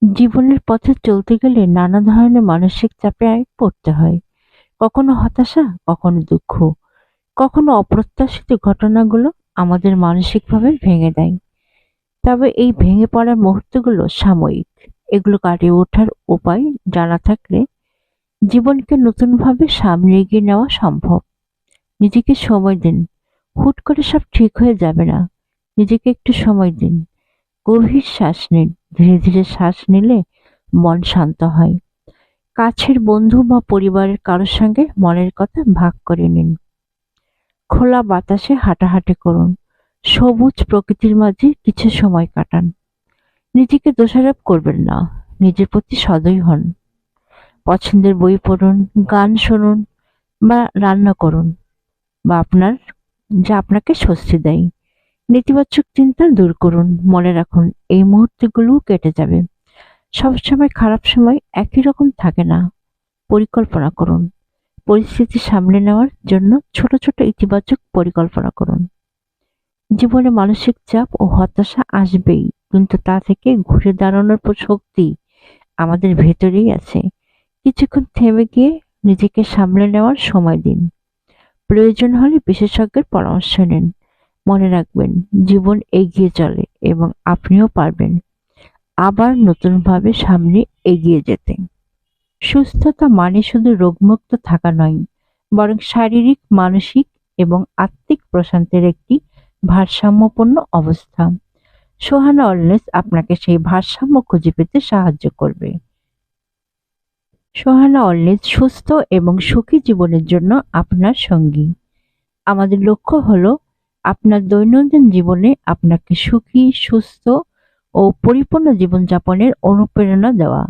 জীবনের পথে চলতে গেলে নানা ধরনের মানসিক চাপে পড়তে হয়। কখনো হতাশা, কখনো দুঃখ, কখনো অপ্রত্যাশিত ঘটনাগুলো আমাদের মানসিকভাবে ভেঙে দেয়। তবে এই ভেঙে পড়ার মুহূর্তগুলো সাময়িক। এগুলো কাটিয়ে ওঠার উপায় জানা থাকলে জীবনকে নতুনভাবে সামনে এগিয়ে নেওয়া সম্ভব। নিজেকে সময় দিন। হুট করে সব ঠিক হয়ে যাবে না। নিজেকে একটু সময় দিন। গভীর শ্বাস নিন। ধীরে ধীরে শ্বাস নিলে মন শান্ত হয়। কাছের বন্ধু বা পরিবারের কারোর সঙ্গে মনের কথা ভাগ করে নিন। খোলা বাতাসে হাঁটাহাঁটি করুন। সবুজ প্রকৃতির মাঝে কিছু সময় কাটান। নিজেকে দোষারোপ করবেন না। নিজের প্রতি সদয় হন। পছন্দের বই পড়ুন, গান শুনুন বা রান্না করুন বা যা আপনাকে স্বস্তি দেয়। নেতিবাচক চিন্তা দূর করুন। মনে রাখুন, এই মুহূর্তগুলোও কেটে যাবে। সবসময় খারাপ সময় একই রকম থাকে না। পরিকল্পনা করুন। পরিস্থিতি সামলে নেওয়ার জন্য ছোট ছোট ইতিবাচক পরিকল্পনা করুন। জীবনে মানসিক চাপ ও হতাশা আসবেই, কিন্তু তা থেকে ঘুরে দাঁড়ানোর শক্তি আমাদের ভেতরেই আছে। কিছুক্ষণ থেমে গিয়ে নিজেকে সামলে নেওয়ার সময় দিন। প্রয়োজন হলে বিশেষজ্ঞের পরামর্শ নিন। মনে রাখবেন, জীবন এগিয়ে চলে এবং আপনিও পারবেন আবার নতুনভাবে সামনে এগিয়ে যেতে। সুস্থতা মানে শুধু রোগমুক্ত থাকা নয়, বরং শারীরিক, মানসিক এবং আত্মিক প্রশান্তির একটি ভারসাম্যপূর্ণ অবস্থা। সোহানা ওয়েলনেস আপনাকে সেই ভারসাম্য খুঁজে পেতে সাহায্য করবে। সোহানা ওয়েলনেস সুস্থ এবং সুখী জীবনের জন্য আপনার সঙ্গী। আমাদের লক্ষ্য হলো আপনার দৈনন্দিন জীবনে আপনাকে সুখী, সুস্থ ও পরিপূর্ণ জীবনযাপনের অনুপ্রেরণা দেওয়া।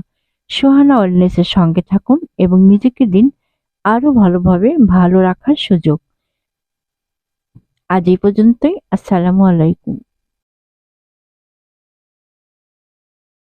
সোহানা ওয়েলনেসের সঙ্গে থাকুন এবং নিজেকে দিন আরো ভালোভাবে ভালো রাখার সুযোগ। আজ এই পর্যন্তই। আসসালামু আলাইকুম।